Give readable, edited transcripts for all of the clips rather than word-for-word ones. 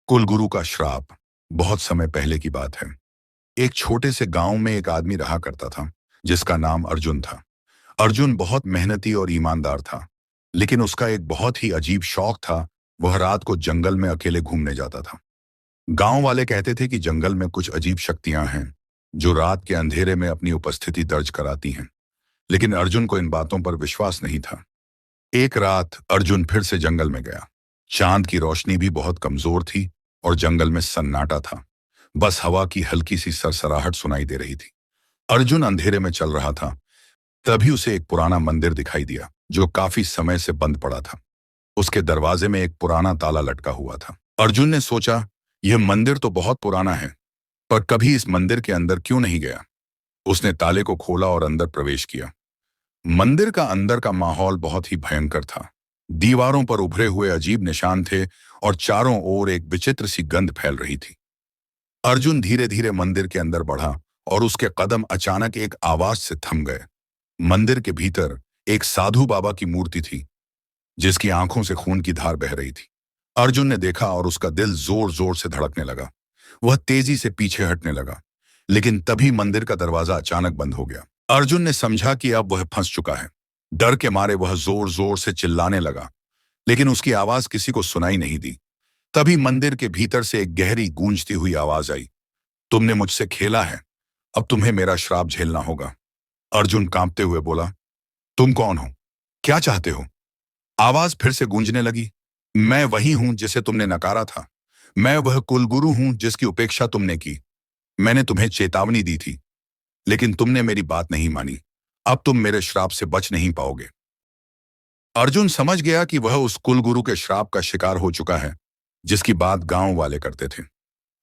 कुलगुरु का श्राप। बहुत समय पहले की बात है। एक छोटे से गांव में एक आदमी रहा करता था जिसका नाम अर्जुन था। अर्जुन बहुत मेहनती और ईमानदार था, लेकिन उसका एक बहुत ही अजीब शौक था। वह रात को जंगल में अकेले घूमने जाता था। गांव वाले कहते थे कि जंगल में कुछ अजीब शक्तियां हैं जो रात के अंधेरे में अपनी उपस्थिति दर्ज कराती हैं, लेकिन अर्जुन को इन बातों पर विश्वास नहीं था। एक रात अर्जुन फिर से जंगल में गया। चांद की रोशनी भी बहुत कमजोर थी और जंगल में सन्नाटा था। बस हवा की हल्की सी सरसराहट सुनाई दे रही थी। अर्जुन अंधेरे में चल रहा था। तभी उसे एक पुराना मंदिर दिखाई दिया जो काफी समय से बंद पड़ा था। उसके दरवाजे में एक पुराना ताला लटका हुआ था। अर्जुन ने सोचा, यह मंदिर तो बहुत पुराना है, पर कभी इस मंदिर के अंदर क्यों नहीं गया। उसने ताले को खोला और अंदर प्रवेश किया। मंदिर का अंदर का माहौल बहुत ही भयंकर था। दीवारों पर उभरे हुए अजीब निशान थे और चारों ओर एक विचित्र सी गंध फैल रही थी। अर्जुन धीरे धीरे मंदिर के अंदर बढ़ा और उसके कदम अचानक एक आवाज से थम गए। मंदिर के भीतर एक साधु बाबा की मूर्ति थी जिसकी आंखों से खून की धार बह रही थी। अर्जुन ने देखा और उसका दिल जोर जोर से धड़कने लगा। वह तेजी से पीछे हटने लगा, लेकिन तभी मंदिर का दरवाजा अचानक बंद हो गया। अर्जुन ने समझा कि अब वह फंस चुका है। डर के मारे वह जोर जोर से चिल्लाने लगा, लेकिन उसकी आवाज किसी को सुनाई नहीं दी। तभी मंदिर के भीतर से एक गहरी गूंजती हुई आवाज आई, तुमने मुझसे खेला है, अब तुम्हें मेरा श्राप झेलना होगा। अर्जुन कांपते हुए बोला, तुम कौन हो, क्या चाहते हो? आवाज फिर से गूंजने लगी, मैं वही हूं जिसे तुमने नकारा था। मैं वह कुलगुरु हूं जिसकी उपेक्षा तुमने की। मैंने तुम्हें चेतावनी दी थी, लेकिन तुमने मेरी बात नहीं मानी। अब तुम मेरे श्राप से बच नहीं पाओगे। अर्जुन समझ गया कि वह उस कुलगुरु के श्राप का शिकार हो चुका है जिसकी बात गांव वाले करते थे।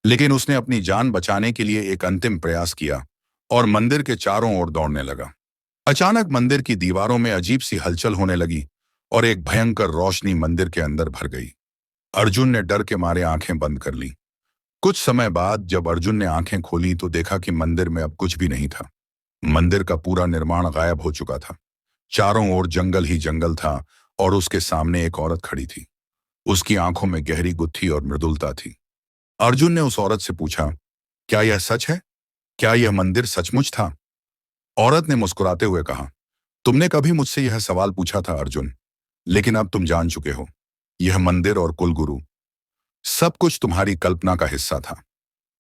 लेकिन उसने अपनी जान बचाने के लिए एक अंतिम प्रयास किया और मंदिर के चारों ओर दौड़ने लगा। अचानक मंदिर की दीवारों में अजीब सी हलचल होने लगी और एक भयंकर रोशनी मंदिर के अंदर भर गई। अर्जुन ने डर के मारे आंखें बंद कर ली। कुछ समय बाद जब अर्जुन ने आंखें खोली तो देखा कि मंदिर में अब कुछ भी नहीं था। मंदिर का पूरा निर्माण गायब हो चुका था। चारों ओर जंगल ही जंगल था और उसके सामने एक औरत खड़ी थी। उसकी आंखों में गहरी गुत्थी और मृदुलता थी। अर्जुन ने उस औरत से पूछा, क्या यह सच है? क्या यह मंदिर सचमुच था? औरत ने मुस्कुराते हुए कहा, तुमने कभी मुझसे यह सवाल पूछा था अर्जुन, लेकिन अब तुम जान चुके हो। यह मंदिर और कुलगुरु सब कुछ तुम्हारी कल्पना का हिस्सा था।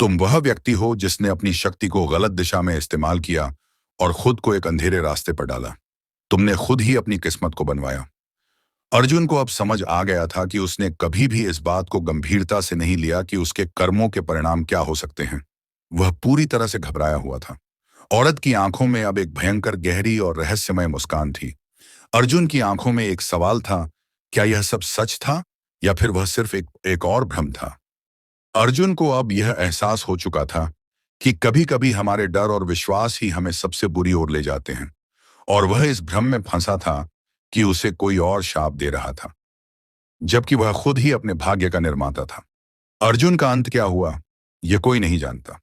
तुम वह व्यक्ति हो जिसने अपनी शक्ति को गलत दिशा में इस्तेमाल किया और खुद को एक अंधेरे रास्ते पर डाला। तुमने खुद ही अपनी किस्मत को बनवाया। अर्जुन को अब समझ आ गया था कि उसने कभी भी इस बात को गंभीरता से नहीं लिया कि उसके कर्मों के परिणाम क्या हो सकते हैं। वह पूरी तरह से घबराया हुआ था। औरत की आंखों में अब एक भयंकर गहरी और रहस्यमय मुस्कान थी। अर्जुन की आंखों में एक सवाल था, क्या यह सब सच था या फिर वह सिर्फ एक और भ्रम था? अर्जुन को अब यह एहसास हो चुका था कि कभी कभी हमारे डर और विश्वास ही हमें सबसे बुरी ओर ले जाते हैं, और वह इस भ्रम में फंसा था कि उसे कोई और शाप दे रहा था, जबकि वह खुद ही अपने भाग्य का निर्माता था। अर्जुन का अंत क्या हुआ, यह कोई नहीं जानता,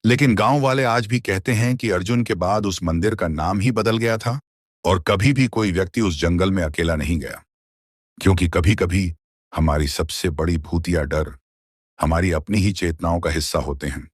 लेकिन गांव वाले आज भी कहते हैं कि अर्जुन के बाद उस मंदिर का नाम ही बदल गया था और कभी भी कोई व्यक्ति उस जंगल में अकेला नहीं गया, क्योंकि कभी कभी हमारी सबसे बड़ी भूतिया डर हमारी अपनी ही चेतनाओं का हिस्सा होते हैं।